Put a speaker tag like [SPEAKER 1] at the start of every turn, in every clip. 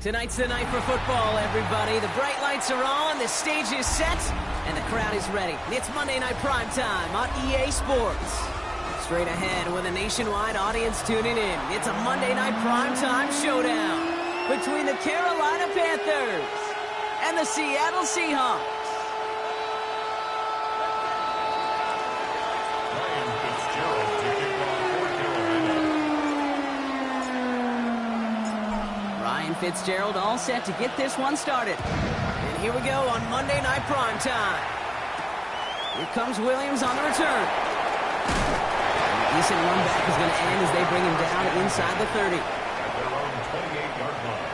[SPEAKER 1] Tonight's the night for football, everybody. The bright lights are on, the stage is set, and the crowd is ready. It's Monday Night Primetime on EA Sports. Straight ahead with a nationwide audience tuning in. It's a Monday Night Primetime showdown between the Carolina Panthers and the Seattle Seahawks. Fitzgerald all set to get this one started. And here we go on Monday Night Primetime. Here comes Williams on the return. And a decent run back is going to end as they bring him down inside the 30.
[SPEAKER 2] At their own 28-yard line.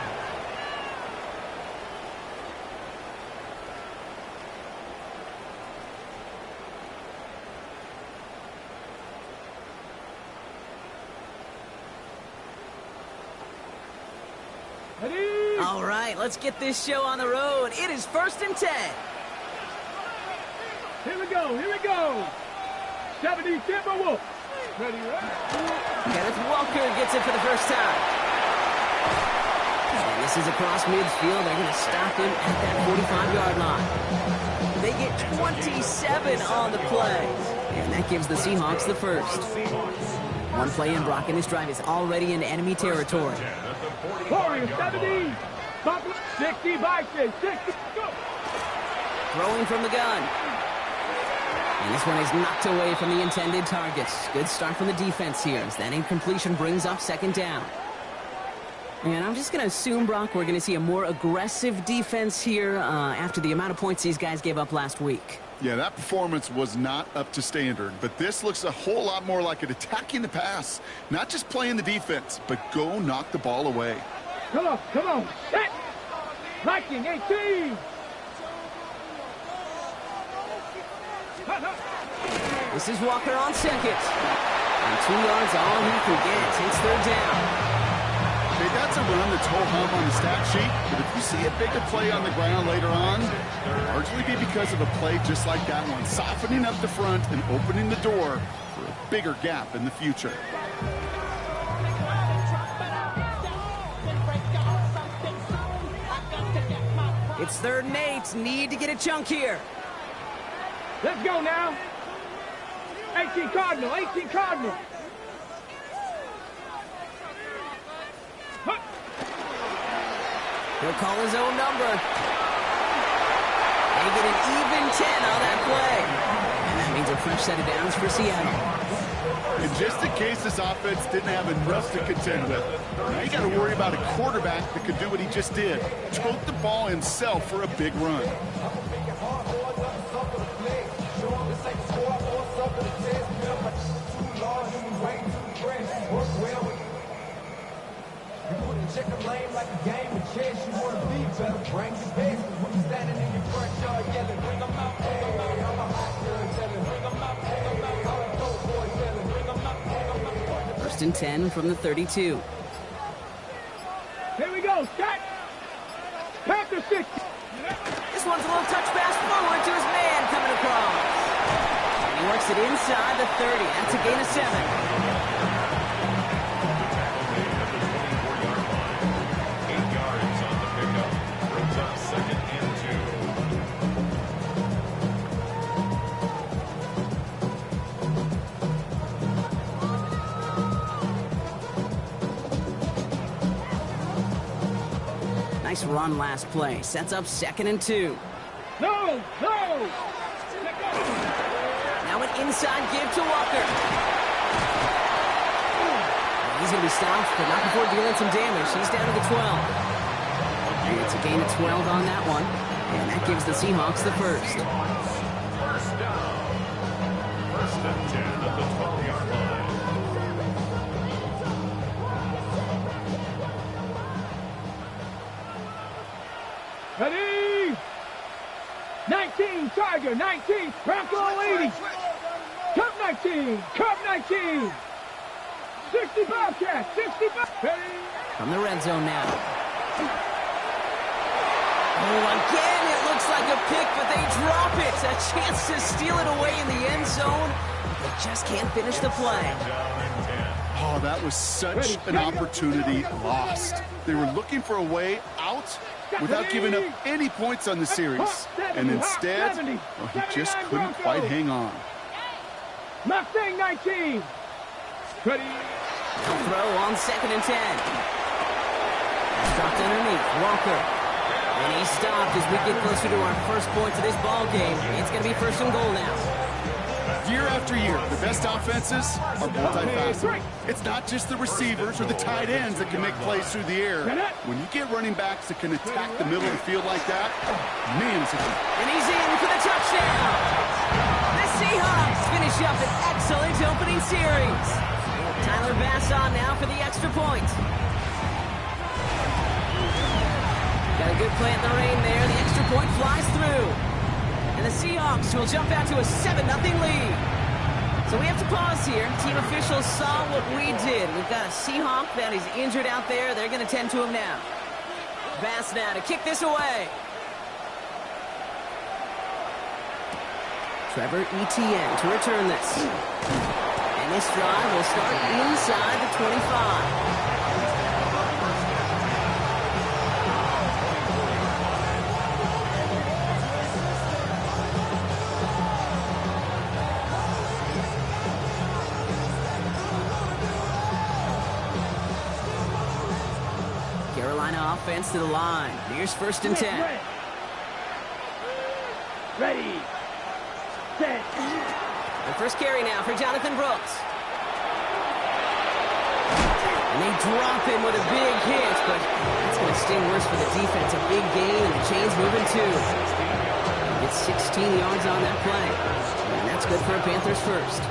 [SPEAKER 1] All right, let's get this show on the road. It is 1st and 10.
[SPEAKER 3] Here we go. 70 Timberwolves. Ready,
[SPEAKER 1] Kenneth Walker gets it for the first time. And this is across midfield. They're going to stop him at that 45-yard line. They get 27 on the play. And that gives the Seahawks the first. One play in, Brock, in this drive is already in enemy territory.
[SPEAKER 3] Warriors, 70. 60 by 60. Go.
[SPEAKER 1] Throwing from the gun. And this one is knocked away from the intended targets. Good start from the defense here as that incompletion brings up 2nd down. And I'm just going to assume, Brock, we're going to see a more aggressive defense here after the amount of points these guys gave up last week.
[SPEAKER 4] Yeah, that performance was not up to standard, but this looks a whole lot more like it attacking the pass. Not just playing the defense, but go knock the ball away.
[SPEAKER 3] Come on. Set. Liking 18.
[SPEAKER 1] This is Walker on second. And 2 yards all he can get. It's 3rd down.
[SPEAKER 4] Okay, that's a run that's ho-hum on the stat sheet, but if you see a bigger play on the ground later on, it'll largely be because of a play just like that one, softening up the front and opening the door for a bigger gap in the future.
[SPEAKER 1] It's 3rd and 8. Need to get a chunk here.
[SPEAKER 3] Let's go now. 18 Cardinal.
[SPEAKER 1] He'll call his own number. They get an even 10 on that play. And that means a fresh set of downs for Seattle.
[SPEAKER 4] And just in case this offense didn't have enough to contend with, now you got to worry about a quarterback that could do what he just did. Tote the ball himself for a big run.
[SPEAKER 5] Check a lane like a game of chess. You want to be better, bring your best. When you standing in your front yard yelling, bring them out, I'm a hot girl telling, bring them out, I'm a dope boy telling, bring them out,
[SPEAKER 1] 1st and 10 from the 32.
[SPEAKER 3] Here we go, set. Panthers 60.
[SPEAKER 1] This one's a little touch pass forward to his man coming across. And he works it inside the 30. That's a gain of 7. Nice run last play. Sets up 2nd and 2.
[SPEAKER 3] No.
[SPEAKER 1] Now an inside give to Walker. He's going to be stopped, but not before dealing some damage. He's down to the 12. And it's a gain of 12 on that one. And that gives the Seahawks the first.
[SPEAKER 2] First down. 1st and 10 at the 12-yard line.
[SPEAKER 3] Ready? 19, Tiger, 19, Bronco 80. Curve 19. 60 Bobcat, 65. Ready?
[SPEAKER 1] From the red zone now. Oh, again, it looks like a pick, but they drop it. A chance to steal it away in the end zone. They just can't finish the play.
[SPEAKER 4] Oh, that was such an opportunity lost. They were looking for a way out without giving up any points on the series. And instead, well, he just couldn't quite hang on.
[SPEAKER 3] Mustang 19. Ready.
[SPEAKER 1] Throw on 2nd and 10. Dropped underneath. Walker. And he stopped as we get closer to our first points of this ball game. It's going to be 1st and goal now.
[SPEAKER 4] Year after year, the best offenses are multifaceted. It's not just the receivers or the tight ends that can make plays through the air. When you get running backs that can attack the middle of the field like that, man, it's a good.
[SPEAKER 1] And he's in for the touchdown. The Seahawks finish up an excellent opening series. Tyler Bass on now for the extra point. Got a good play in the rain there. The extra point flies through. And the Seahawks will jump out to a 7-0 lead. So we have to pause here. Team officials saw what we did. We've got a Seahawk that is injured out there. They're going to tend to him now. Bass now to kick this away. Trevor Etienne to return this. And this drive will start inside the 25. Carolina offense to the line. Here's 1st and 10.
[SPEAKER 3] Ready. Set.
[SPEAKER 1] The first carry now for Jonathan Brooks. And they drop him with a big hit, but it's going to sting worse for the defense. A big gain, and the chain's moving too. It's 16 yards on that play. And that's good for a Panthers first.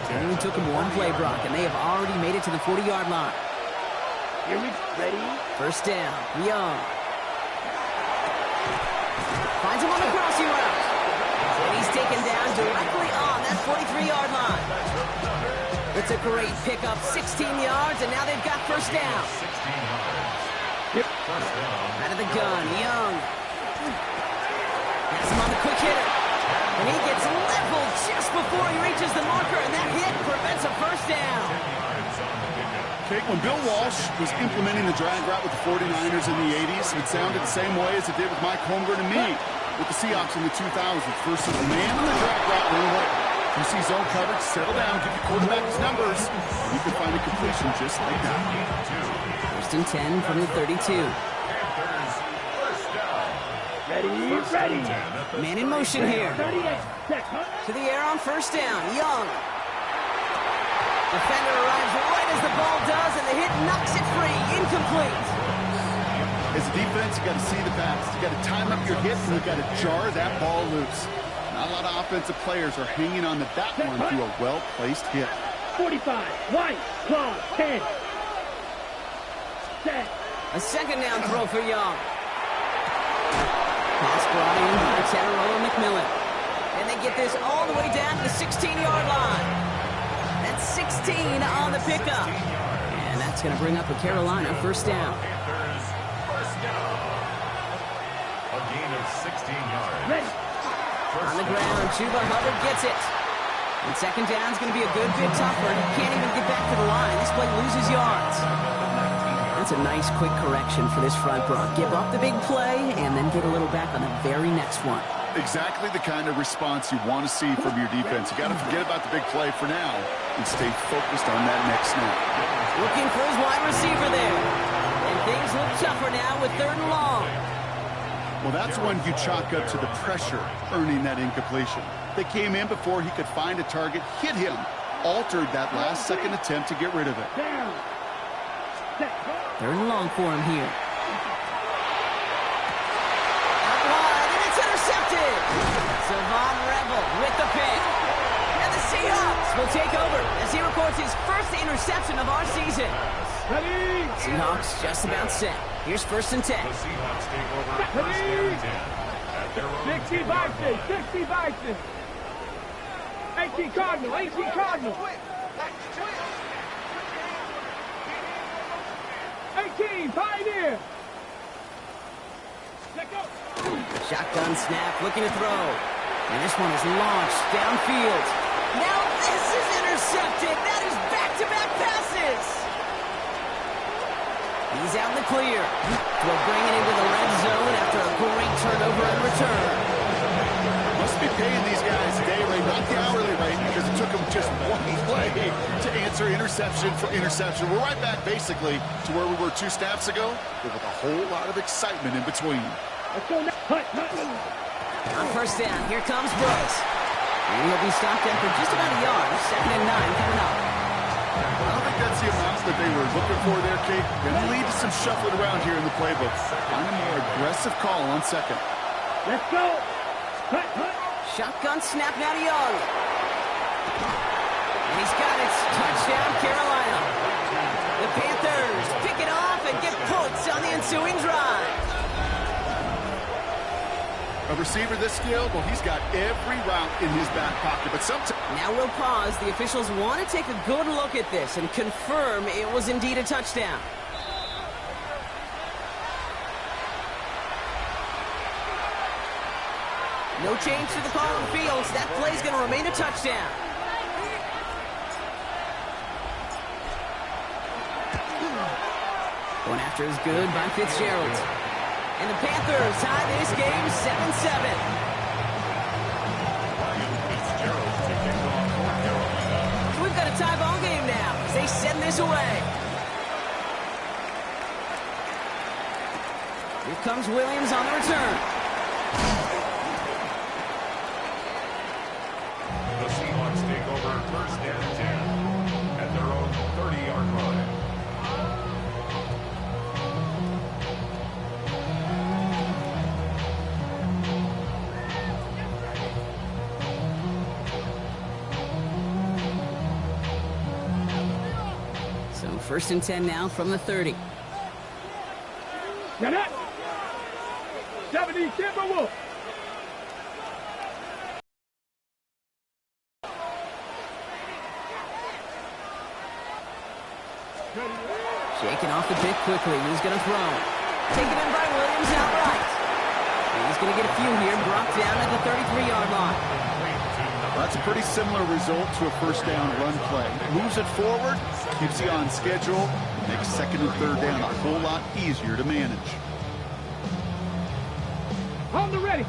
[SPEAKER 1] It only took him one play, Brock, and they have already made it to the 40-yard line.
[SPEAKER 3] Here we ready.
[SPEAKER 1] 1st down. Young. Finds him on the crossing route. And he's taken down directly on that 43-yard line. It's a great pickup. 16 yards, and now they've got 1st down.
[SPEAKER 3] Yep.
[SPEAKER 1] Out of the gun. Young. Has him on the quick hitter. And he gets leveled just before he reaches the marker, and that hit prevents a 1st down.
[SPEAKER 4] When Bill Walsh was implementing the drag route with the 49ers in the 80s, it sounded the same way as it did with Mike Holmgren and me with the Seahawks in the 2000s. Versus man on the drag route, run away. You see zone coverage, settle down, give your quarterback his numbers, and you can find a completion just like that.
[SPEAKER 1] 1st and 10 from the 32.
[SPEAKER 3] Ready.
[SPEAKER 1] Man in motion here.
[SPEAKER 3] 38.
[SPEAKER 1] To the air on 1st down. Young. Defender arrives right as the ball does, and the hit knocks it free. Incomplete.
[SPEAKER 4] As a defense, you got to see the pass. You got to time up your hit, and you got to jar that ball loose. Not a lot of offensive players are hanging on to that one through a well-placed hit.
[SPEAKER 3] 45. White. Close. 10. Set.
[SPEAKER 1] A 2nd down throw for Young. Pass brought in by Teteroa McMillan. And they get this all the way down to the 16-yard line. That's 16 on the pickup. And that's going to bring up a Carolina 1st down.
[SPEAKER 2] A gain of 16 yards.
[SPEAKER 3] Ready.
[SPEAKER 1] On the ground, Chuba Hubbard gets it. And 2nd down is going to be a good bit tougher. He can't even get back to the line. This play loses yards. That's a nice quick correction for this front, Brock. Give up the big play and then get a little back on the very next one.
[SPEAKER 4] Exactly the kind of response you want to see from your defense. You got to forget about the big play for now and stay focused on that next snap.
[SPEAKER 1] Looking for his wide receiver there. And things look tougher now with 3rd and long.
[SPEAKER 4] Well, that's when you chalk up to the pressure earning that incompletion. They came in before he could find a target, hit him, altered that last second attempt to get rid of it.
[SPEAKER 3] Down. Set.
[SPEAKER 1] 3rd and long for him here. Out wide, and it's intercepted. Savon Rebel with the pick. And the Seahawks will take over as he records his 1st interception of our season.
[SPEAKER 3] Ready.
[SPEAKER 1] Seahawks just about set. Here's 1st and 10.
[SPEAKER 2] The Seahawks take over 1st and 10 at their own
[SPEAKER 3] 60 Bison. 60 Bison. 18 Cardinal. 18 Cardinal. 18 Pioneer. Let go.
[SPEAKER 1] Shotgun snap, looking to throw. And this one is launched downfield. Now this is intercepted. That is back clear. We'll bring it into the red zone after a great turnover in return.
[SPEAKER 4] Must be paying these guys day rate, not the hourly rate, because it took them just one play to answer interception for interception. We're right back, basically, to where we were 2 snaps ago, but with a whole lot of excitement in between.
[SPEAKER 1] On first down, here comes Brooks. And he'll be stopped after just about a yard. 2nd and 9 coming up.
[SPEAKER 4] I don't think that's the amount that they were looking for there, Kate. Going to lead to some shuffling around here in the playbook. On a more aggressive call on 2nd.
[SPEAKER 3] Let's go.
[SPEAKER 1] Shotgun snap now to Young. And he's got it. Touchdown, Carolina. The Panthers pick it off and get points on the ensuing drive.
[SPEAKER 4] A receiver this skilled, well, he's got every route in his back pocket, but sometimes...
[SPEAKER 1] Now we'll pause. The officials want to take a good look at this and confirm it was indeed a touchdown. No change to the call on fields. That play's going to remain a touchdown. Going after is good by Fitzgerald. And the Panthers tie this game 7-7. So we've got a tie ball game now as they send this away. Here comes Williams on the return.
[SPEAKER 2] The Seahawks take over 1st and 10 at their own 30-yard line.
[SPEAKER 1] So 1st and 10 now from the 30.
[SPEAKER 3] Get it. 70 Timberwolves.
[SPEAKER 1] Shaking off the pick quickly. He's going to throw. Taken in by Williams outright. And he's going to get a few here. Brought down at the 33-yard line.
[SPEAKER 4] That's a pretty similar result to a 1st down run play. Moves it forward, keeps you on schedule, makes 2nd and 3rd down a whole lot easier to manage.
[SPEAKER 3] On the ready.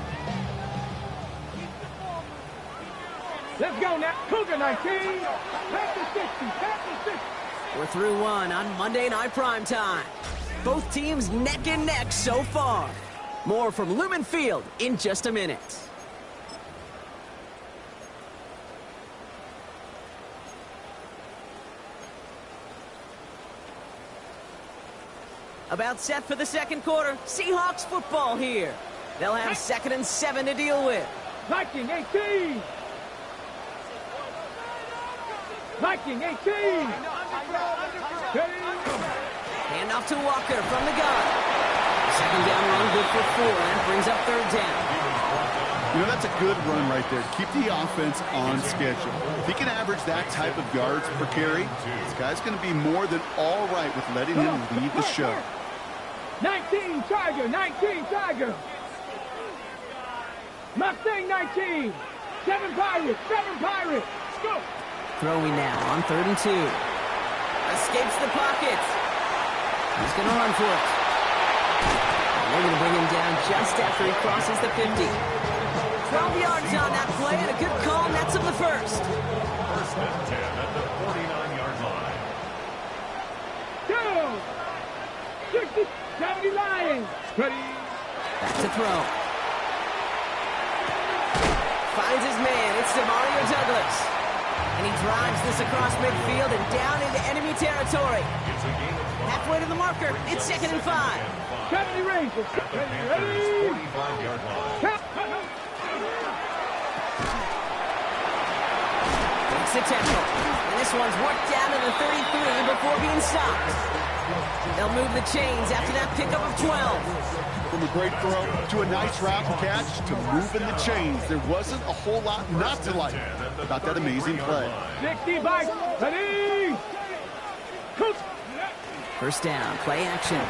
[SPEAKER 3] Let's go now. Cougar 19. Panther 60. Panther 60.
[SPEAKER 1] We're through one on Monday Night Primetime. Both teams neck and neck so far. More from Lumen Field in just a minute. About set for the 2nd quarter. Seahawks football here. They'll have 2nd and 7 to deal with.
[SPEAKER 3] Viking 18. Viking 18.
[SPEAKER 1] Hand off to Walker from the gun. 2nd down run good for 4. That brings up 3rd down.
[SPEAKER 4] You know, that's a good run right there. Keep the offense on schedule. If he can average that type of yards per carry, this guy's going to be more than all right with letting him lead the show.
[SPEAKER 3] 19 Tiger. 19 Tiger. Mustang 19. 7 Pirates. 7 Pirates. Let's go.
[SPEAKER 1] Throwing now on 3rd and 2. Escapes the pocket. He's going to run for it. They're going to bring him down just after he crosses the 50. 12 yards on that play and a good call nets him the 1st.
[SPEAKER 2] 1st and 10 at the 49-yard line.
[SPEAKER 3] Go. 60, 70 Lions. Ready.
[SPEAKER 1] Back to throw. Finds his man. It's Demario Douglas. And he drives this across midfield and down into enemy territory. Halfway to the marker. It's 2nd and 5.
[SPEAKER 3] 70 Rangers. Ready.
[SPEAKER 2] 45-yard line.
[SPEAKER 1] Takes a tackle. And this one's worked down to the 33 before being stopped. They'll move the chains after that pickup of 12.
[SPEAKER 4] From a great throw to a nice route and catch to moving the chains. There wasn't a whole lot not to like about that amazing play.
[SPEAKER 3] 60 Vikes. Ready. Cook.
[SPEAKER 1] 1st down. Play action.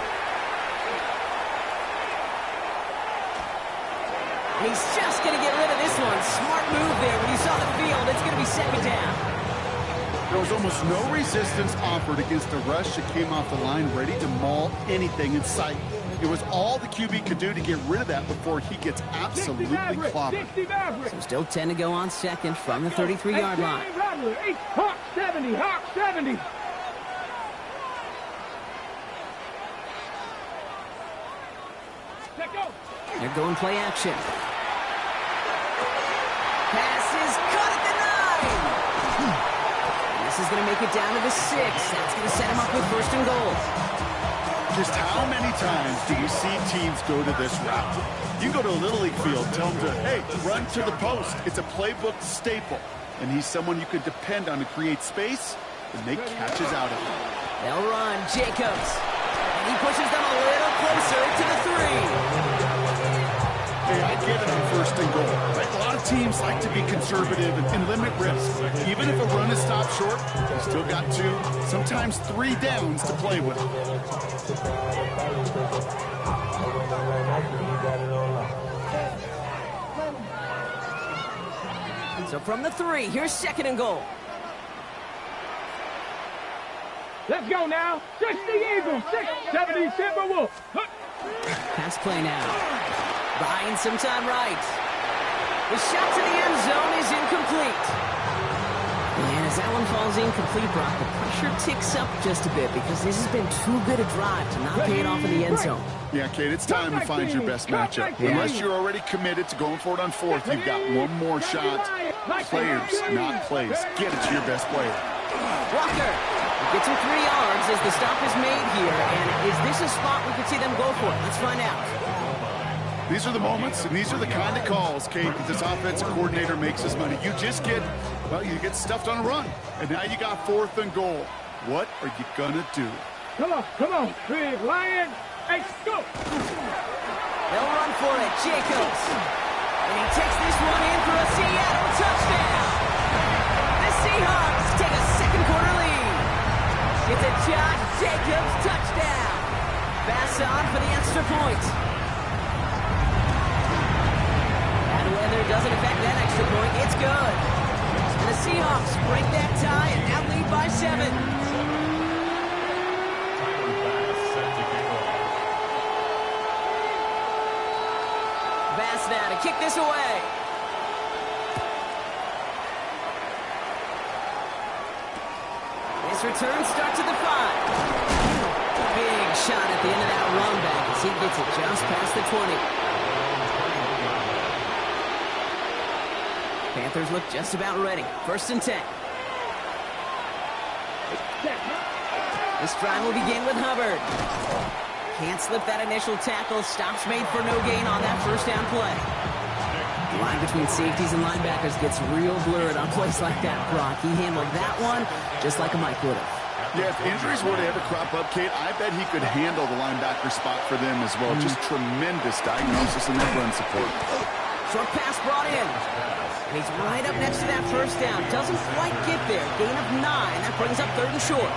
[SPEAKER 1] He's just going to get rid of this one. Smart move there when he saw the field. It's going to be 2nd down.
[SPEAKER 4] There was almost no resistance offered against a rush that came off the line ready to maul anything in sight. It was all the QB could do to get rid of that before he gets absolutely clobbered.
[SPEAKER 1] So still 10 to go on second from the 33-yard line.
[SPEAKER 3] Hawk 70, Hawk 70.
[SPEAKER 1] They're going play action. Pass is caught at the 9. This is going to make it down to the 6. That's going to set him up with first and goal.
[SPEAKER 4] Just how many times do you see teams go to this route? You go to a Little League field, tell them to, hey, run to the post. It's a playbook staple. And he's someone you could depend on to create space and make catches out of it.
[SPEAKER 1] They'll run. Jacobs. And he pushes them a little closer to the 3.
[SPEAKER 4] Hey, I get it on first and goal. Right? A lot of teams like to be conservative and limit risk. Even if a run is stopped short, you still got 2, sometimes 3 downs to play with.
[SPEAKER 1] So from the 3, here's second and goal.
[SPEAKER 3] Let's go now. 60 Eagles, 70 Timberwolves.
[SPEAKER 1] Pass play now. Buying some time right. The shot to the end zone is incomplete. And as that one falls incomplete, Brock, the pressure ticks up just a bit because this has been too good a drive to not pay it off in the end zone.
[SPEAKER 4] Yeah, Kate, it's time to find your best matchup. Unless you're already committed to going for it on fourth, you've got one more shot. Players, not plays. Get it to your best player.
[SPEAKER 1] Walker gets him 3 yards as the stop is made here. And is this a spot we could see them go for? Let's find out.
[SPEAKER 4] These are the moments, and these are the kind of calls, Kate, that this offensive coordinator makes his money. You just get, well, you get stuffed on a run. And now you got fourth and goal. What are you going to do?
[SPEAKER 3] Come on, Big Lion. Hey, go.
[SPEAKER 1] They'll run for it. Jacobs. And he takes this one in for a Seattle touchdown. The Seahawks take a second-quarter lead. It's a Josh Jacobs touchdown. Pass on for the extra point. Bad weather doesn't affect that extra point. It's good. And the Seahawks break that tie and now lead by 7. Bass now to kick this away. This return starts at the 5. Big shot at the end of that run back as he gets it just past the 20. Panthers look just about ready. First and 10. This drive will begin with Hubbard. Can't slip that initial tackle. Stops made for no gain on that first down play. The line between safeties and linebackers gets real blurred on plays like that, Brock. He handled that one just like a Mike would have.
[SPEAKER 4] Yeah, if injuries were to ever crop up, Kate, I bet he could handle the linebacker spot for them as well. Just tremendous diagnosis and that run support.
[SPEAKER 1] Short pass brought in. And he's right up next to that first down. Doesn't quite get there. Gain of 9. That brings up third and short.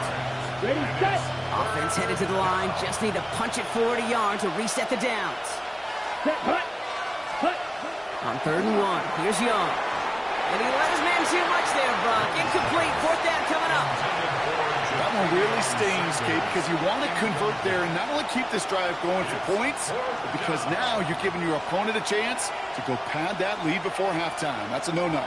[SPEAKER 3] Ready, set.
[SPEAKER 1] Offense headed to the line. Just need to punch it forward a yard to reset the downs.
[SPEAKER 3] Set, hut.
[SPEAKER 1] On third and 1, here's Young. And he let his man too much there, Brock. Incomplete. Fourth down coming up.
[SPEAKER 4] That one really stings, Kate, because you want to convert there and not only keep this drive going for points, but because now you're giving your opponent a chance to go pad that lead before halftime. That's a no-no.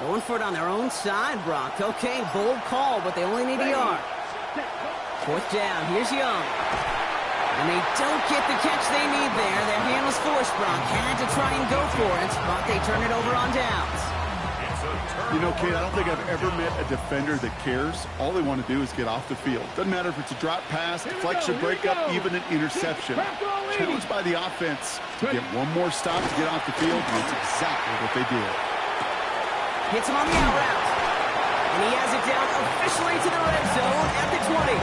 [SPEAKER 1] Going for it on their own side, Brock. Okay, bold call, but they only need a yard. Fourth down, here's Young. And they don't get the catch they need there. Their hand was forced, Brock. Had to try and go for it, but they turn it over on downs.
[SPEAKER 4] You know, Kate, I don't think I've ever met a defender that cares. All they want to do is get off the field. Doesn't matter if it's a drop pass, deflection, breakup, even an interception. Challenged by the offense to get one more stop to get off the field, and that's exactly what they did.
[SPEAKER 1] Hits him on the out route. And he has it down officially to the red zone at the 20.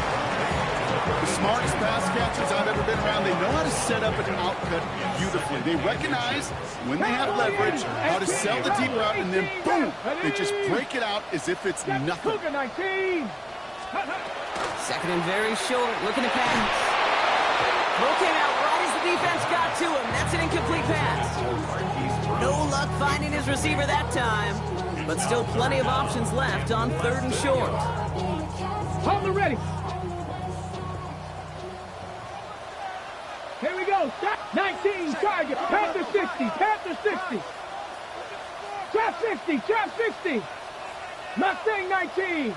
[SPEAKER 4] The smartest pass catchers I've ever been around, they know how to set up an outcut beautifully. They recognize when they have leverage, how to sell the deep route, and then boom, they just break it out as if it's nothing.
[SPEAKER 3] Cougar 19.
[SPEAKER 1] Second and very short, looking to pass. Throw came out right as the defense got to him. That's an incomplete pass. No luck finding his receiver that time, but still plenty of options left on 3rd and short.
[SPEAKER 3] Hold the ready. Here we go. 19 target. Panthers 60. Panthers 60. Trap 60. Trap 60. Mustang 19.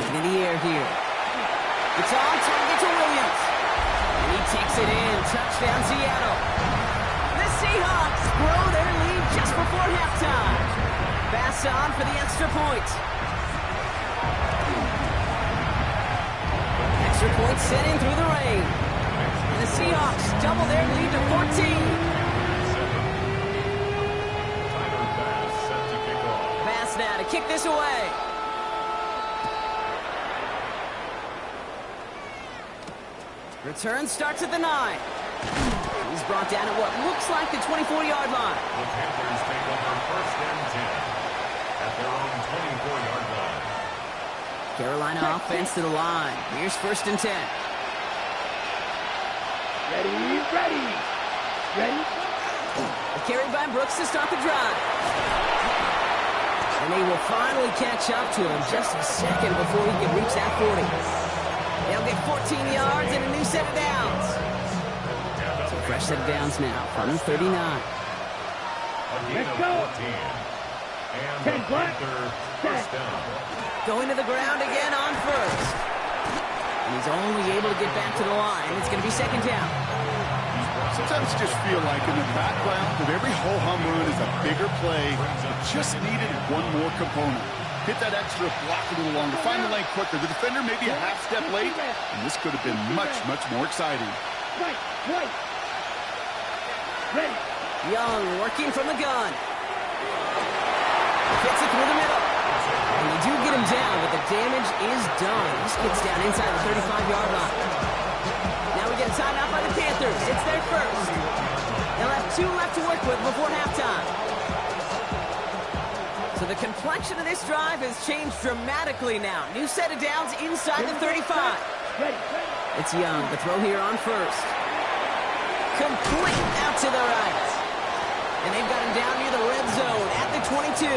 [SPEAKER 1] In the air here. It's on target to Williams. And he takes it in. Touchdown, Seattle. The Seahawks grow their lead just before halftime. Pass on for the extra point. Extra point set in through the rain. And the Seahawks double their lead to 14. Pass now to kick this away. Return starts at the 9. He's brought down at what looks like the 24-yard line.
[SPEAKER 2] The Panthers take over 1st and 10 at their own 24-yard line.
[SPEAKER 1] Carolina offense to the line. Here's 1st and 10.
[SPEAKER 3] Ready.
[SPEAKER 1] A carry by Brooks to start the drive. And they will finally catch up to him just a second before he can reach that 40. They'll get 14 yards and a new set of downs. So fresh set of downs now from 39.
[SPEAKER 3] Let's go.
[SPEAKER 2] 14. And the Panthers 1st down.
[SPEAKER 1] Going to the ground again on 1st. And he's only able to get back to the line. It's going to be 2nd down.
[SPEAKER 4] Sometimes you just feel like in the background of every ho-hum run is a bigger play. It just needed one more component. Hit that extra block a little longer. Find the lane quicker. The defender may be a half step late, and this could have been much, much more exciting.
[SPEAKER 3] Right. Ready.
[SPEAKER 1] Young working from the gun. Fits it through the middle. And they do get him down, but the damage is done. He gets down inside the 35-yard line. Now we get a timeout by the Panthers. It's their first. They'll have 2 left to work with before halftime. So the complexion of this drive has changed dramatically now. New set of downs inside the 35. It's Young. The throw here on 1st. Complete out to the right. And they've got him down near the red zone at the 22.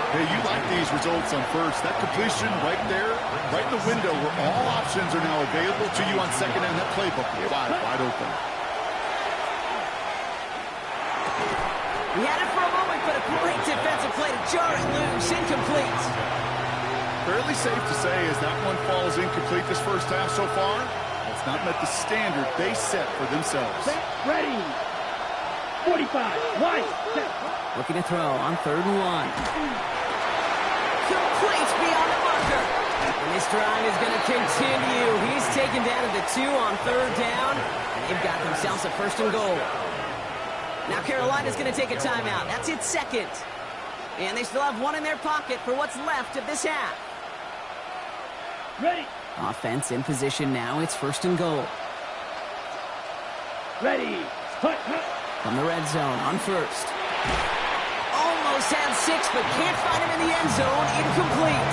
[SPEAKER 4] Hey, you like these results on 1st. That completion right there, right in the window where all options are now available to you on 2nd and that playbook wide open.
[SPEAKER 1] He had it for a moment, but a great defensive play to jar it loose. Incomplete.
[SPEAKER 4] Fairly safe to say as that one falls incomplete this first half so far, it's not met the standard they set for themselves.
[SPEAKER 3] Ready. 45. Wide.
[SPEAKER 1] Looking to throw on 3rd and 1. Complete beyond the marker. And this drive is going to continue. He's taken down at the 2 on 3rd down. And they've got themselves a 1st and goal. Now Carolina's going to take a timeout. That's its 2nd. And they still have 1 in their pocket for what's left of this half.
[SPEAKER 3] Ready.
[SPEAKER 1] Offense in position now. It's 1st and goal.
[SPEAKER 3] Ready.
[SPEAKER 1] From the red zone on 1st. Almost had 6, but can't find him in the end zone. Incomplete.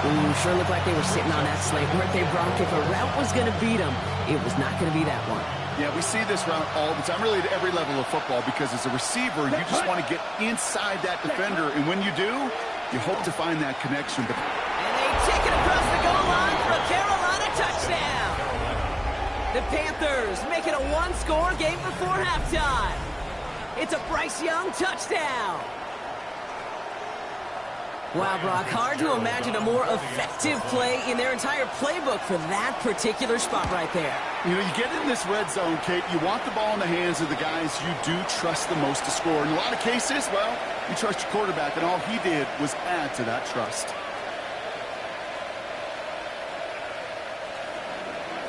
[SPEAKER 1] Ooh, sure looked like they were sitting on that slate. Weren't they, Brock? If a route was going to beat them, it was not going to be that one.
[SPEAKER 4] Yeah, we see this route all the time, really at every level of football, because as a receiver, you just want to get inside that defender, and when you do, you hope to find that connection.
[SPEAKER 1] And they take it across the goal line for a Carolina touchdown. The Panthers make it a 1-score game before halftime. It's a Bryce Young touchdown. Wow, Brock, hard to imagine a more effective play in their entire playbook for that particular spot right there.
[SPEAKER 4] You know, you get in this red zone, Kate, you want the ball in the hands of the guys you do trust the most to score. In a lot of cases, well, you trust your quarterback, and all he did was add to that trust.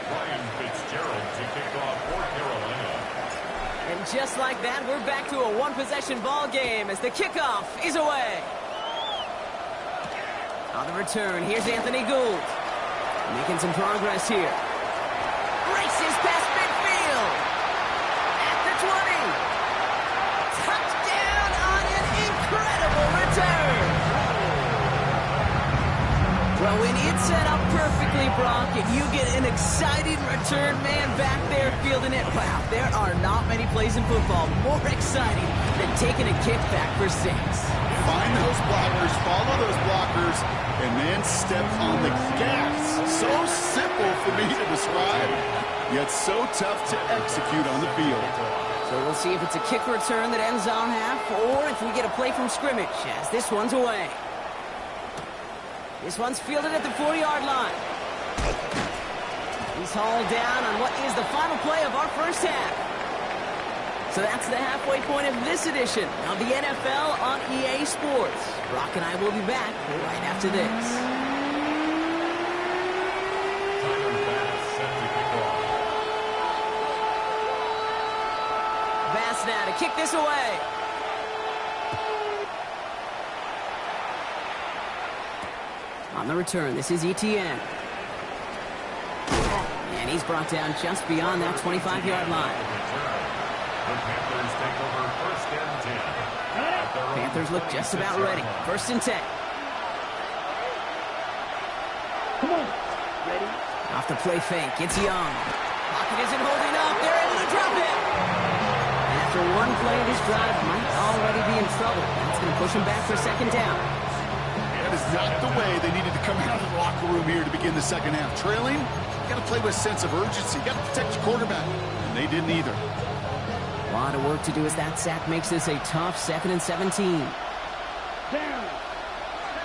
[SPEAKER 2] Ryan Fitzgerald to kick off for Carolina.
[SPEAKER 1] And just like that, we're back to a one-possession ball game as the kickoff is away. On the return, here's Anthony Gould. Making some progress here. Races past midfield. At the 20. Touchdown on an incredible return. Throwing it set up perfectly, Brock, and you get an exciting return man back there fielding it. Wow, there are not many plays in football more exciting than taking a kickback for 6.
[SPEAKER 4] Find those blockers, follow those blockers, and then step on the gas. So simple for me to describe, yet so tough to execute on the field.
[SPEAKER 1] So we'll see if it's a kick return that ends on half, or if we get a play from scrimmage, as this one's away. This one's fielded at the 40-yard line. He's hauled down on what is the final play of our first half. So that's the halfway point of this edition of the NFL on EA Sports. Brock and I will be back right after this. Bass now to kick this away. On the return, this is ETN. And he's brought down just beyond that 25-yard line.
[SPEAKER 2] The Panthers take over first and 10.
[SPEAKER 1] Panthers look just about ready. First and 10.
[SPEAKER 3] Come on. Ready?
[SPEAKER 1] Off the play fake, it's Young. Pocket isn't holding up. They're able to drop it. And after one play, this drive might already be in trouble. That's going to push him back for second down.
[SPEAKER 4] That is not the way they needed to come out of the locker room here to begin the second half. Trailing, you got to play with a sense of urgency. You got to protect your quarterback. And they didn't either.
[SPEAKER 1] A lot of work to do as that sack makes this a tough 2nd and 17.
[SPEAKER 3] Down.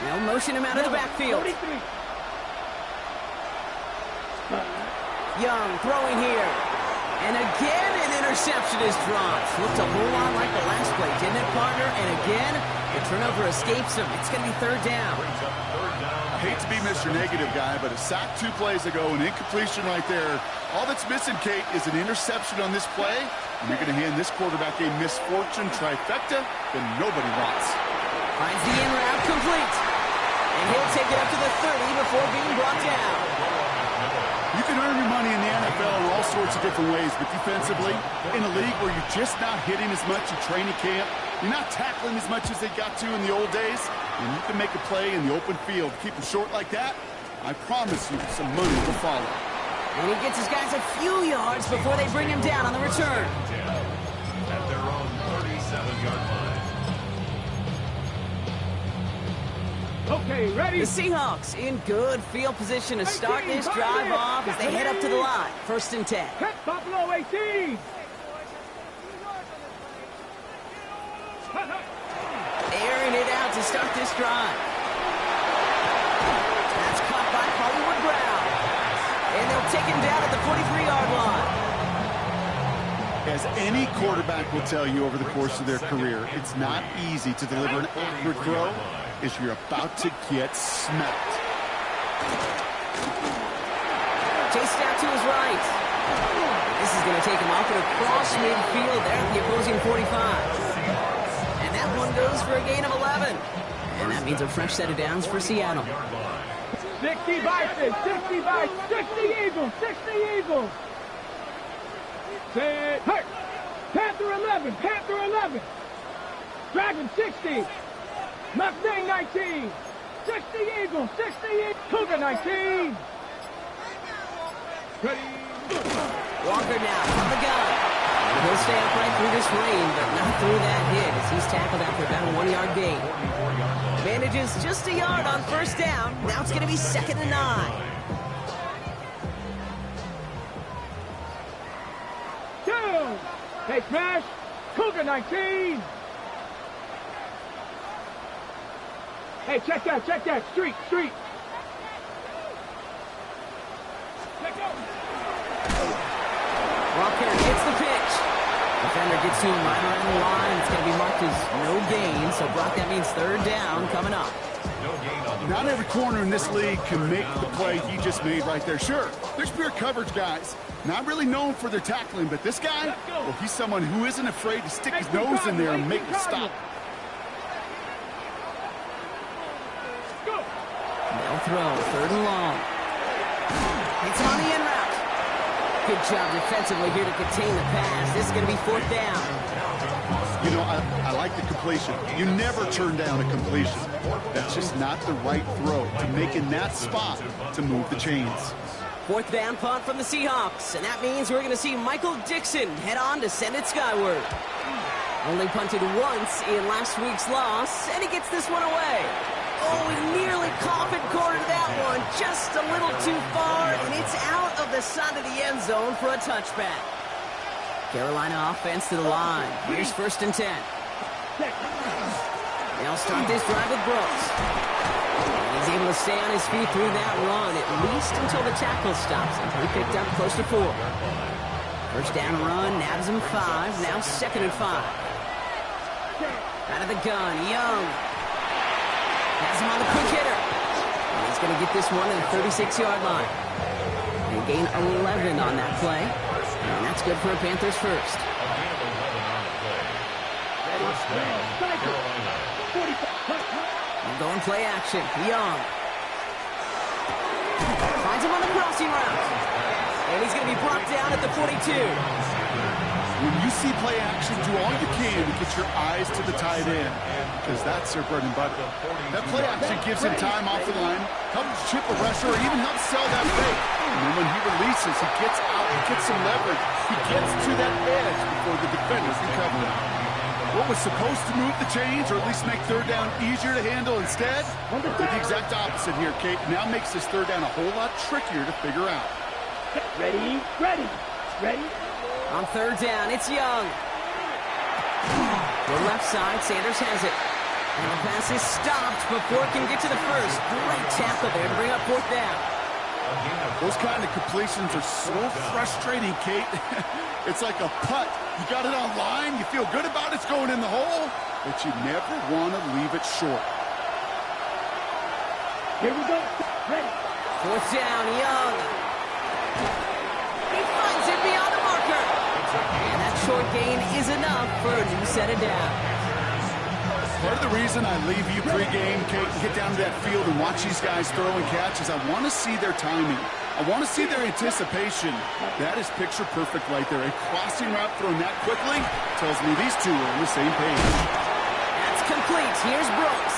[SPEAKER 1] They'll motion him out of the backfield.
[SPEAKER 3] 43.
[SPEAKER 1] Young throwing here. And again, an interception is dropped. Looked a whole lot like the last play, didn't it, partner? And again, the turnover escapes him. It's going to be third down.
[SPEAKER 4] I hate to be Mr. Negative guy, but a sack 2 plays ago, an incompletion right there. All that's missing, Kate, is an interception on this play, and you're going to hand this quarterback a misfortune trifecta that nobody wants.
[SPEAKER 1] Finds the in route complete. And he'll take it up to the 30 before being brought down.
[SPEAKER 4] You can earn your money in the NFL in all sorts of different ways, but defensively, in a league where you're just not hitting as much in training camp, you're not tackling as much as they got to in the old days, and you can make a play in the open field. Keep it short like that, I promise you some money will follow.
[SPEAKER 1] And he gets his guys a few yards before they bring him down on the return.
[SPEAKER 2] At their own 37-yard line.
[SPEAKER 3] Okay, ready?
[SPEAKER 1] The Seahawks in good field position to start this drive off as they head up to the line. First and 10.
[SPEAKER 3] Hit Buffalo 18.
[SPEAKER 1] Airing it out to start this drive. That's caught by Hollywood Brown. And they'll take him down at the 43-yard line.
[SPEAKER 4] As any quarterback will tell you over the course of their career, it's not easy to deliver an accurate throw as you're about to get smacked.
[SPEAKER 1] Chased out to his right. This is going to take him off and across midfield there at the opposing 45. And that one goes for a gain of 11. And that means a fresh set of downs for Seattle.
[SPEAKER 3] 60 Vikings, 60 Vikings, 60 Eagles, 60 Eagles. Set, hurt. Panther 11, Panther 11. Dragon 60. Mustang 19. 60 Eagles, 60 Eagles. Cougar 19. Ready.
[SPEAKER 1] Walker now from the gun. And he'll stay upright through this rain, but not through that hit as he's tackled after about a 1-yard gain. Manages just a yard on first down. Now it's going to be 2nd and 9.
[SPEAKER 3] Two. Hey, smash. Cougar 19. Hey, check that. Street. Let go.
[SPEAKER 1] Walker gets the pitch. Defender gets to him right around the line. It's going to be marked as no gain. So, Brock, that means third down coming up.
[SPEAKER 4] Not every corner in this league can make the play he just made right there. Sure, there's pure coverage guys. Not really known for their tackling, but this guy, well, he's someone who isn't afraid to stick his nose in there and make a stop.
[SPEAKER 1] throw. 3rd and long. It's on the in route. Good job defensively here to contain the pass. This is going to be 4th down.
[SPEAKER 4] You know, I like the completion. You never turn down a completion. That's just not the right throw to make in that spot to move the chains.
[SPEAKER 1] 4th down punt from the Seahawks, and that means we're going to see Michael Dixon head on to send it skyward. Only punted once in last week's loss, and he gets this one away. Oh, he nearly coffin cornered that one, just a little too far, and it's out of the side of the end zone for a touchback. Carolina offense to the line. Here's 1st and 10. They'll start this drive with Brooks. And he's able to stay on his feet through that run, at least until the tackle stops him. He picked up close to 4. 1st down run, nabs him 5. Now 2nd and 5. Out of the gun, Young. Has him on the quick hitter. And he's going to get this one at the 36-yard line. And gain 11 on that play. And that's good for a Panthers first. And going play action. Young. Finds him on the crossing route. And he's going to be brought down at the 42.
[SPEAKER 4] When you see play action, do all you can to get your eyes to the tight end, because that's their bread and butter. That play action gives him time off the line, helps chip a rusher, or even helps sell that fake. And then when he releases, he gets out, he gets some leverage. He gets to that edge before the defenders can cover him. What was supposed to move the chains, or at least make 3rd down easier to handle instead, did the exact opposite here, Kate. Now makes this 3rd down a whole lot trickier to figure out.
[SPEAKER 3] Ready, ready, ready.
[SPEAKER 1] On 3rd down, it's Young. To the left side, Sanders has it. And the pass is stopped before it can get to the 1st. Great tackle there to bring up 4th down.
[SPEAKER 4] Those kind of completions are so frustrating, Kate. It's like a putt. You got it on line, you feel good about it's going in the hole, but you never want to leave it short.
[SPEAKER 3] Here we go. Ready.
[SPEAKER 1] 4th down, Young. He finds it beyond the marker. And that short gain is enough for a new set of downs.
[SPEAKER 4] Part of the reason I leave you pregame, Kate, and get down to that field and watch these guys throw and catch is I want to see their timing. I want to see their anticipation. That is picture perfect right there. A crossing route thrown that quickly tells me these two are on the same page.
[SPEAKER 1] That's complete. Here's Brooks.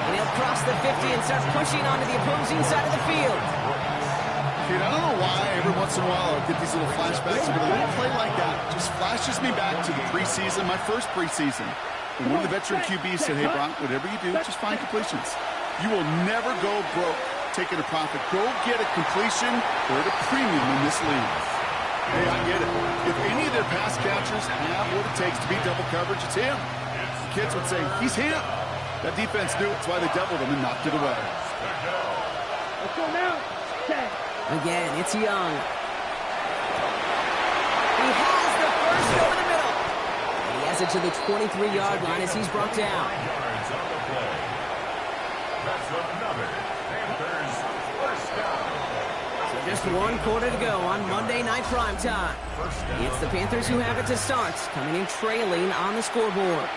[SPEAKER 1] And he'll cross the 50 and start pushing onto the opposing side of the field.
[SPEAKER 4] Kate, I don't know why every once in a while I get these little flashbacks, but a little play like that just flashes me back to the preseason, my first preseason. And one of the veteran QBs said, hey, Brock, whatever you do, just find completions. You will never go broke taking a profit. Go get a completion or at a premium in this league. Hey, I get it. If any of their pass catchers have what it takes to beat double coverage, it's him. The kids would say, he's him. That defense knew it. That's why they doubled him and knocked it away.
[SPEAKER 3] Let's go now. Set.
[SPEAKER 1] Again, it's Young. He has the 1st over the middle. And he has it to the 23-yard line as he's brought down. So just 1 quarter to go on Monday Night Primetime. It's the Panthers who have it to start, coming in trailing on the scoreboard.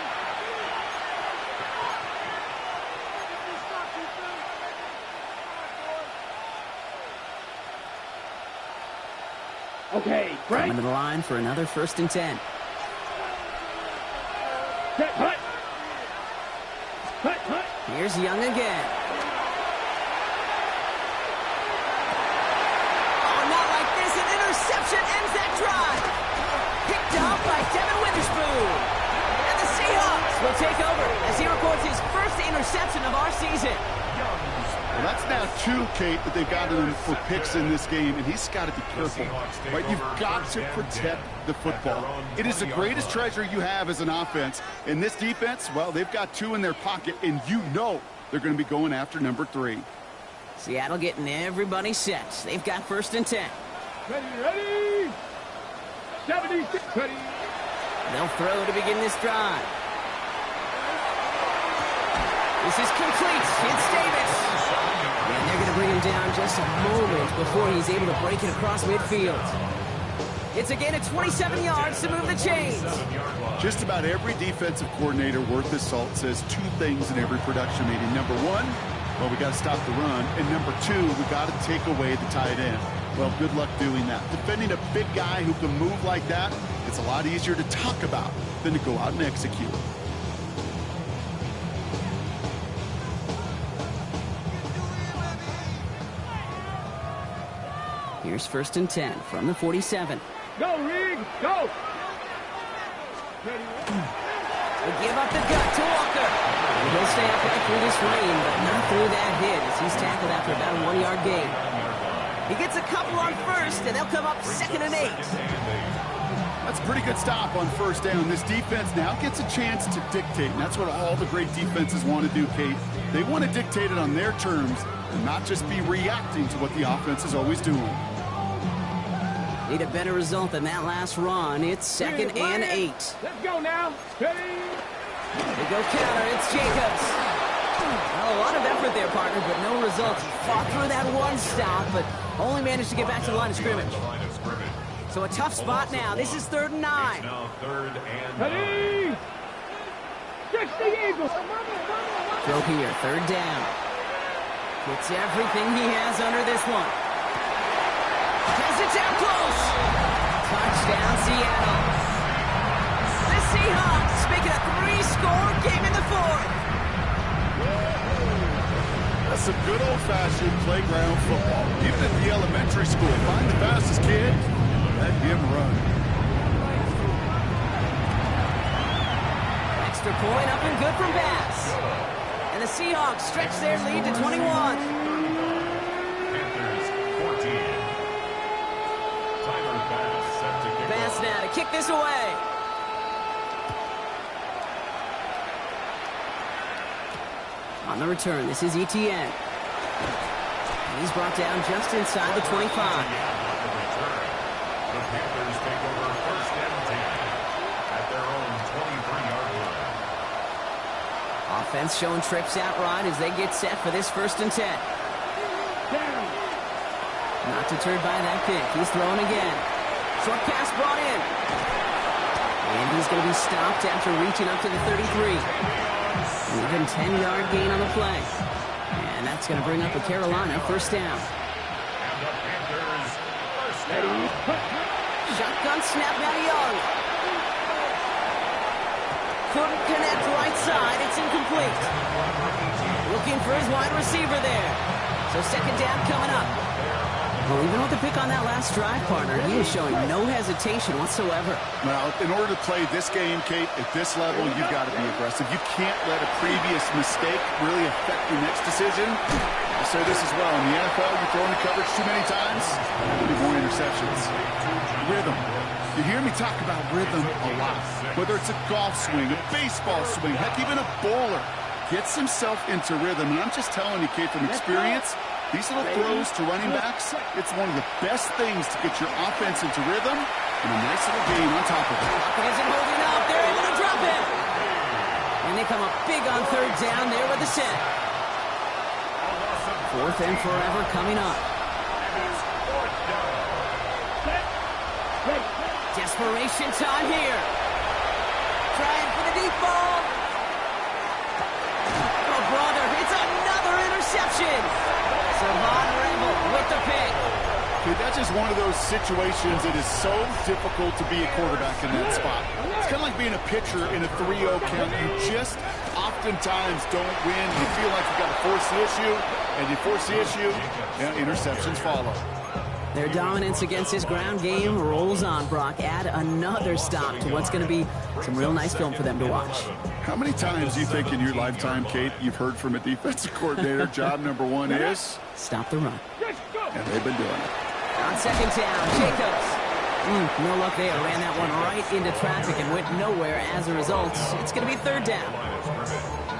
[SPEAKER 3] Okay, break.
[SPEAKER 1] Coming to the line for another 1st and 10.
[SPEAKER 3] Set, hut. Hut, hut.
[SPEAKER 1] Here's Young again. Oh, not like this. An interception ends that drive. Picked up by Devin Witherspoon. And the Seahawks will take over as he records his 1st interception of our season.
[SPEAKER 4] Well, that's now 2, Kate, that they've gotten him for picks in this game, and he's got to be careful. Right? You've got to protect the football. It is the greatest treasure you have as an offense. In this defense, well, they've got 2 in their pocket, and you know they're going to be going after number 3.
[SPEAKER 1] Seattle getting everybody set. They've got 1st and 10.
[SPEAKER 3] Ready, ready. 76, ready.
[SPEAKER 1] They'll throw to begin this drive. This is complete. It's Davis. And they're going to bring him down just a moment before he's able to break it across midfield. It's a gain of 27 yards to move the chains.
[SPEAKER 4] Just about every defensive coordinator worth his salt says 2 things in every production meeting. Number 1, Well, we got to stop the run. And number 2, we got to take away the tight end. Well, good luck doing that. Defending a big guy who can move like that, it's a lot easier to talk about than to go out and execute.
[SPEAKER 1] Here's 1st and 10 from the 47.
[SPEAKER 3] Go, Reed, go!
[SPEAKER 1] They give up the gut to Walker. And he'll stay upright through this rain, but not through that hit as he's tackled after about a 1-yard gain. He gets a couple on 1st, and they'll come up 2nd and 8.
[SPEAKER 4] That's a pretty good stop on 1st down. This defense now gets a chance to dictate, and that's what all the great defenses want to do, Kate. They want to dictate it on their terms and not just be reacting to what the offense is always doing.
[SPEAKER 1] Need a better result than that last run. It's 2nd and 8.
[SPEAKER 3] Let's go now. Ready?
[SPEAKER 1] They go counter. It's Jacobs. Well, a lot of effort there, partner, but no results. He fought through that one stop, but only managed to get back to the line of scrimmage. So a tough spot now. This is 3rd and 9.
[SPEAKER 2] Now 3rd and 9.
[SPEAKER 3] Ready? 60 Eagles.
[SPEAKER 1] Throw here, 3rd down. Gets everything he has under this one. Has it down close. Touchdown, Seattle. The Seahawks making a 3-score game in the 4th.
[SPEAKER 4] That's some good old-fashioned playground football. Even at the elementary school, find the fastest kid, let him run.
[SPEAKER 1] Extra point up and good from Bass. And the Seahawks stretch their lead to 21.
[SPEAKER 2] Panthers 14. Tyler Bass set to kick
[SPEAKER 1] Bass
[SPEAKER 2] off.
[SPEAKER 1] now to kick this away. On the return, this is ETN. And he's brought down just inside the 25.
[SPEAKER 2] The Panthers take over 1st and 10 at their own 23-yard line.
[SPEAKER 1] Offense showing trips out right as they get set for this 1st and 10. Not deterred by that kick. He's throwing again. Short pass brought in. And he's going to be stopped after reaching up to the 33. Even 10-yard gain on the play. And that's going to bring up a Carolina 1st down.
[SPEAKER 2] And the Panthers first down.
[SPEAKER 1] Shotgun snap now to Young. Couldn't connect right side. It's incomplete. Looking for his wide receiver there. So 2nd down coming up. Well, even with the pick on that last drive, partner, he is showing no hesitation whatsoever.
[SPEAKER 4] Well, in order to play this game, Kate, at this level, you've got to be aggressive. You can't let a previous mistake really affect your next decision. I'll say this as well. In the NFL, you throw into coverage too many times, there'll be more interceptions. Rhythm. You hear me talk about rhythm a lot. Whether it's a golf swing, a baseball swing, heck, even a bowler gets himself into rhythm. And I'm just telling you, Kate, from experience, these little throws to running backs, it's one of the best things to get your offense into rhythm and a nice little gain on top of it.
[SPEAKER 1] Clock isn't holding up. They're able to drop it. And they come up big on 3rd down there with the set. 4th and forever coming up. Desperation time here. Trying for the deep ball. Oh, brother, it's another interception. Savon Rebel with the pick.
[SPEAKER 4] Dude, that's just one of those situations that is so difficult to be a quarterback in that spot. It's kind of like being a pitcher in a 3-0 count. You just oftentimes don't win. You feel like you've got to force the issue, and you force the issue, and interceptions follow.
[SPEAKER 1] Their dominance against his ground game rolls on, Brock. Add another stop to what's going to be some real nice film for them to watch.
[SPEAKER 4] How many times do you think in your lifetime, Kate, you've heard from a defensive coordinator, job number 1 is?
[SPEAKER 1] Stop the run.
[SPEAKER 4] And they've been doing it.
[SPEAKER 1] On 2nd down, Jacobs. No luck there. Ran that one right into traffic and went nowhere as a result. It's going to be 3rd down.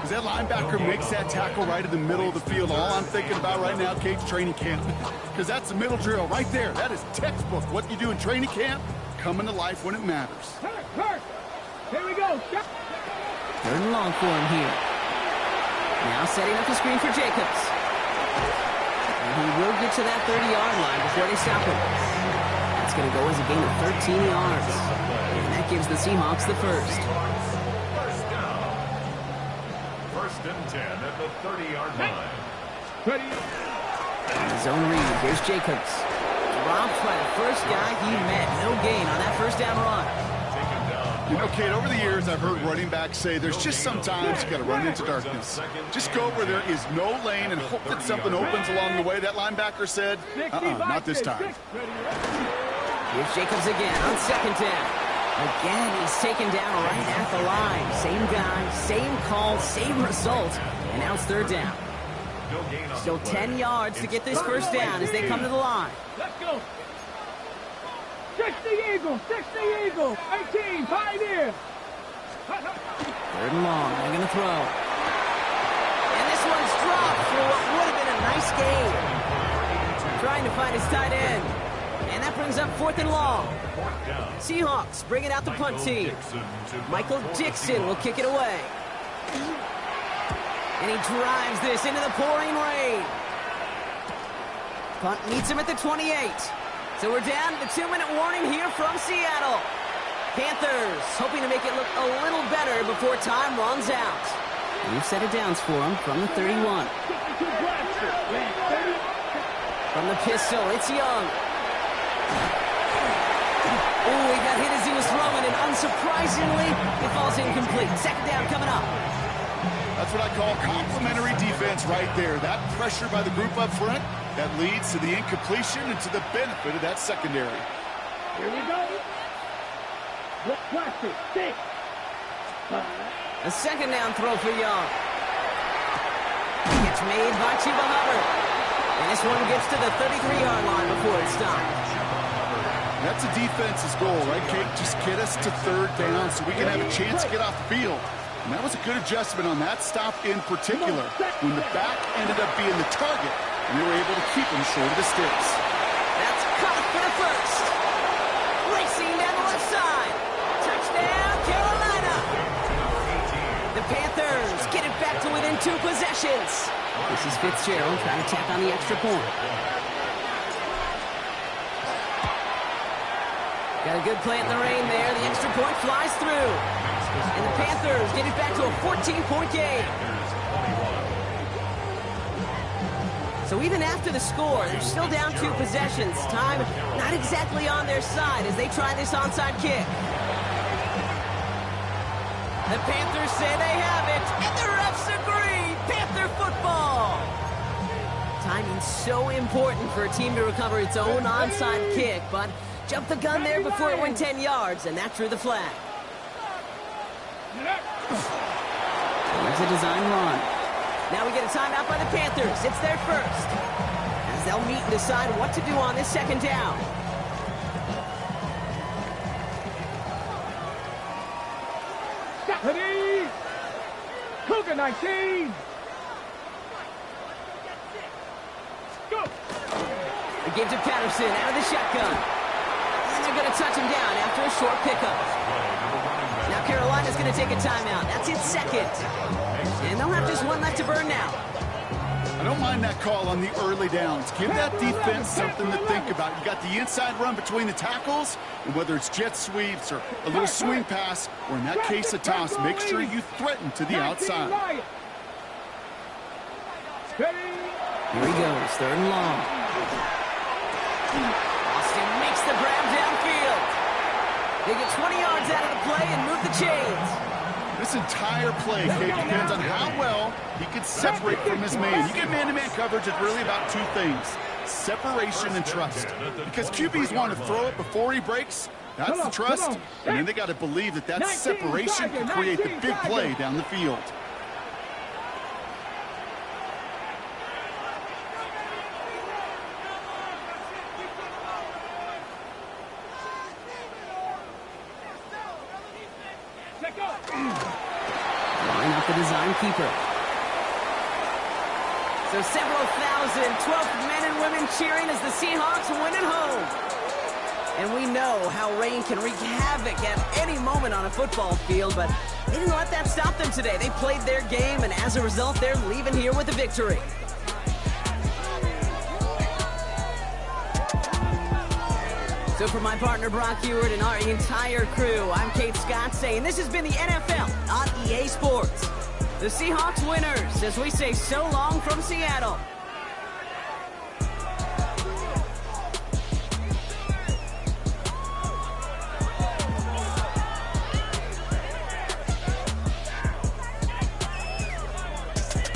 [SPEAKER 4] As that linebacker makes that tackle right in the middle of the field, all I'm thinking about right now, Kate's training camp. Because that's the middle drill right there. That is textbook. What you do in training camp, coming to life when it matters.
[SPEAKER 3] Hurt. Here we go.
[SPEAKER 1] 3rd and long for him here. Now setting up the screen for Jacobs. And he will get to that 30-yard line before they stop him. That's going to go as a gain of 13 yards. And that gives the Seahawks the 1st.
[SPEAKER 2] First down. 1st and 10 at the 30-yard line.
[SPEAKER 3] Ready.
[SPEAKER 1] Zone read. Here's Jacobs. Dropped by the first guy he met. No gain on that first down run.
[SPEAKER 4] You know, Kate, over the years, I've heard running backs say there's just sometimes you got to run into darkness. Just go where there is no lane and hope that something opens along the way. That linebacker said, not this time.
[SPEAKER 1] Here's Jacobs again on second down. Again, he's taken down right at the line. Same guy, same call, same result. And now it's third down. Still 10 yards to get this first down as they come to the line.
[SPEAKER 3] Let's go. 60 Eagles, 60 Eagles, 18, Pioneer.
[SPEAKER 1] Third and long, they're going to throw. And this one's dropped for what would have been a nice game. Trying to find his tight end. And that brings up fourth and long. Seahawks bring it out the punt team. Michael Dixon will kick it away. And he drives this into the pouring rain. Punt meets him at the 28. So we're down to the 2-minute warning here from Seattle. Panthers hoping to make it look a little better before time runs out. New set of downs for him from the 31. From the pistol, it's Young. Oh, he got hit as he was throwing, and unsurprisingly, it falls incomplete. Second down coming up.
[SPEAKER 4] That's what I call complimentary defense right there. That pressure by the group up front, that leads to the incompletion and to the benefit of that secondary.
[SPEAKER 3] Here we go. Plastic, 6.
[SPEAKER 1] A second down throw for Young. It's made by Chuba Hubbard. And this one gets to the 33-yard line before it's stopped.
[SPEAKER 4] That's a defense's goal, right, Kate? Just get us to third down so we can have a chance to get off the field. And that was a good adjustment on that stop in particular, when the back ended up being the target, and they were able to keep him short of the sticks.
[SPEAKER 1] That's caught for the first. Racing down the left side. Touchdown, Carolina. The Panthers get it back to within 2 possessions. This is Fitzgerald trying to tack on the extra point. Got a good play in the rain there. The extra point flies through. And the Panthers get it back to a 14-point game. So even after the score, they're still down 2 possessions. Time not exactly on their side as they try this onside kick. The Panthers say they have it, and the refs agree. Panther football. Timing's so important for a team to recover its own onside kick, but jumped the gun there before it went 10 yards, and that drew the flag. Here's a design run. Now we get a timeout by the Panthers. It's their first. As they'll meet and decide what to do on this second down.
[SPEAKER 3] Ready. Cougar 19. Go.
[SPEAKER 1] The give to Patterson out of the shotgun. And they're going to touch him down after a short pickup. Now Carolina's going to take a timeout. That's its second. And they'll have just one left to burn now.
[SPEAKER 4] I don't mind that call on the early downs. Give that defense something to think about. You got the inside run between the tackles, and whether it's jet sweeps or a little swing pass, or in that case a toss, make sure you threaten to the outside.
[SPEAKER 1] Here he goes, third and long. Austin makes the grab downfield. They get 20 yards out of the play and move the chains.
[SPEAKER 4] This entire play, Kate, depends on how well he can separate from his man. You get man-to-man coverage, it's really about 2 things: separation and trust. Because QBs want to throw it before he breaks. That's the trust. And then they got to believe that that separation can create the big play down the field.
[SPEAKER 1] Line up the design keeper. So several thousand 12th men and women cheering as the Seahawks win at home. And we know how rain can wreak havoc at any moment on a football field, but they didn't let that stop them today. They played their game, and as a result, they're leaving here with a victory. So for my partner Brock Ewart and our entire crew, I'm Kate Scott saying this has been the NFL on EA Sports. The Seahawks winners as we say so long from Seattle.